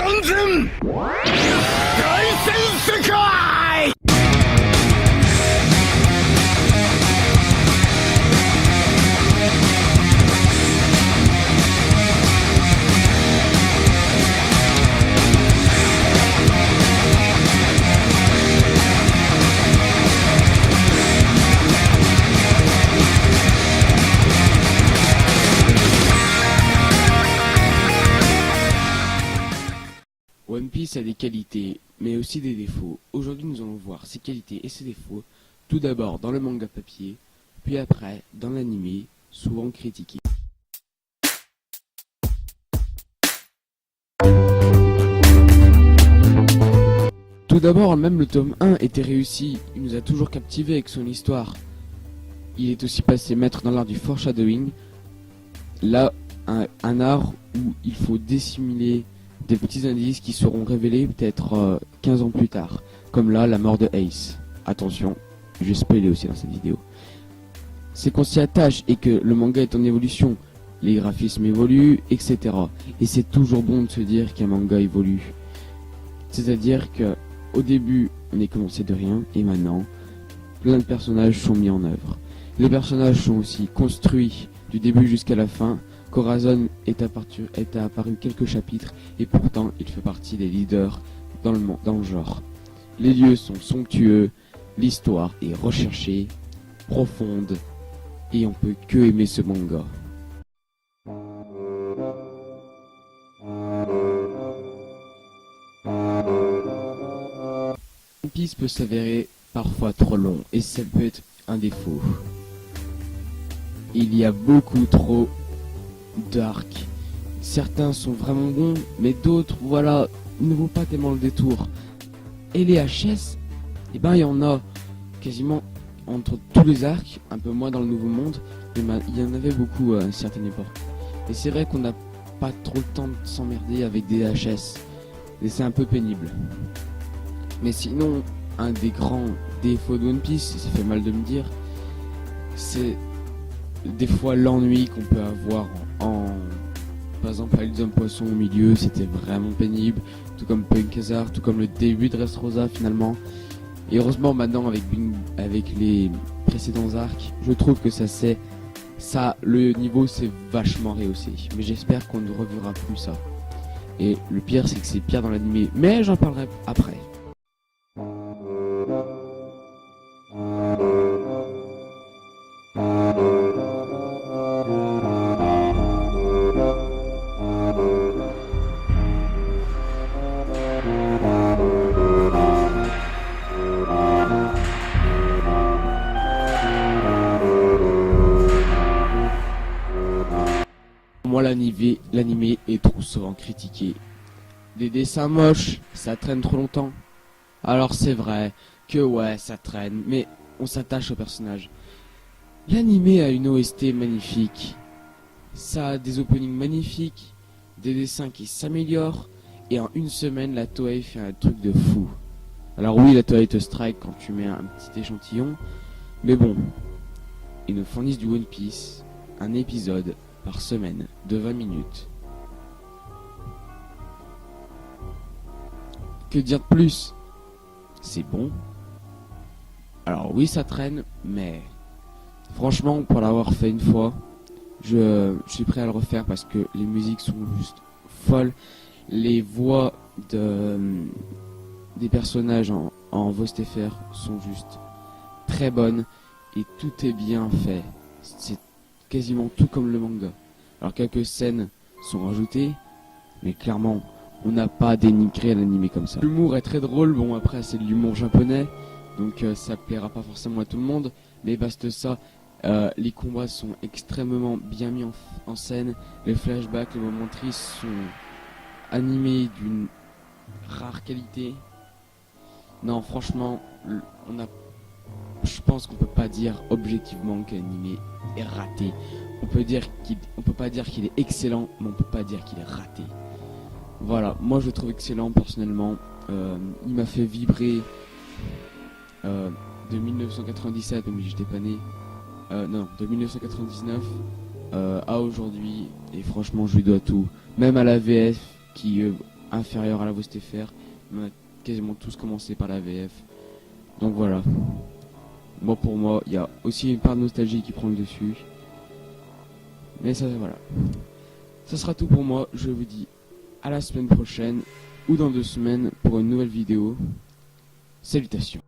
完全凱旋世界。One Piece a des qualités, mais aussi des défauts. Aujourd'hui, nous allons voir ses qualités et ses défauts, tout d'abord dans le manga papier, puis après dans l'anime, souvent critiqué. Tout d'abord, même le tome 1 était réussi, il nous a toujours captivés avec son histoire. Il est aussi passé maître dans l'art du foreshadowing, là, un art où il faut dissimuler des petits indices qui seront révélés peut-être 15 ans plus tard, comme là la mort de Ace. Attention, je spoilé aussi dans cette vidéo. C'est qu'on s'y attache et que le manga est en évolution, les graphismes évoluent, etc. Et c'est toujours bon de se dire qu'un manga évolue. C'est-à-dire que au début, on est commencé de rien et maintenant, plein de personnages sont mis en œuvre. Les personnages sont aussi construits du début jusqu'à la fin. Corazon est apparu quelques chapitres et pourtant il fait partie des leaders dans le genre. Les lieux sont somptueux, l'histoire est recherchée, profonde et on peut que aimer ce manga. One Piece peut s'avérer parfois trop long et ça peut être un défaut. Il y a beaucoup trop d'arcs. Certains sont vraiment bons, mais d'autres, voilà, ne vaut pas tellement le détour. Et les HS, eh ben il y en a quasiment entre tous les arcs, un peu moins dans le Nouveau Monde, mais il y en avait beaucoup à une certaine époque. Et c'est vrai qu'on n'a pas trop le temps de s'emmerder avec des HS, et c'est un peu pénible. Mais sinon, un des grands défauts de One Piece, ça fait mal de me dire, c'est des fois l'ennui qu'on peut avoir par exemple avec les hommes poissons au milieu, c'était vraiment pénible, tout comme Punk Hazard, tout comme le début de Dressrosa finalement. Et heureusement maintenant avec les précédents arcs, je trouve que le niveau s'est vachement rehaussé. Mais j'espère qu'on ne reverra plus ça. Et le pire c'est que c'est pire dans l'anime, mais j'en parlerai après. Moi l'anime est trop souvent critiqué. Des dessins moches, ça traîne trop longtemps. Alors c'est vrai que ouais ça traîne, mais on s'attache au personnage. L'anime a une OST magnifique. Ça a des openings magnifiques, des dessins qui s'améliorent, et en une semaine la Toei fait un truc de fou. Alors oui la Toei te strike quand tu mets un petit échantillon, mais bon, ils nous fournissent du One Piece, un épisode par semaine de 20 minutes. Que dire de plus? C'est bon. Alors oui ça traîne, mais franchement pour l'avoir fait une fois, je suis prêt à le refaire parce que les musiques sont juste folles. Les voix des personnages en voix FR sont juste très bonnes et tout est bien fait. C'est quasiment tout comme le manga. Alors quelques scènes sont rajoutées, mais clairement on n'a pas dénigré l'anime comme ça. L'humour est très drôle, bon après c'est de l'humour japonais, donc ça plaira pas forcément à tout le monde, mais basta ça, les combats sont extrêmement bien mis en scène, les flashbacks, les moments tristes sont animés d'une rare qualité. Non franchement, je pense qu'on peut pas dire objectivement que l'anime est raté. On peut pas dire qu'il est excellent, mais on peut pas dire qu'il est raté. Voilà, moi je le trouve excellent personnellement. Il m'a fait vibrer de 1997, donc j'étais pas né. De 1999 à aujourd'hui, et franchement je lui dois tout. Même à la VF qui inférieure à la voix STFR. On a quasiment tous commencé par la VF. Donc voilà. Moi pour moi, il y a aussi une part de nostalgie qui prend le dessus. Mais ça voilà. Ça sera tout pour moi. Je vous dis à la semaine prochaine ou dans 2 semaines pour une nouvelle vidéo. Salutations.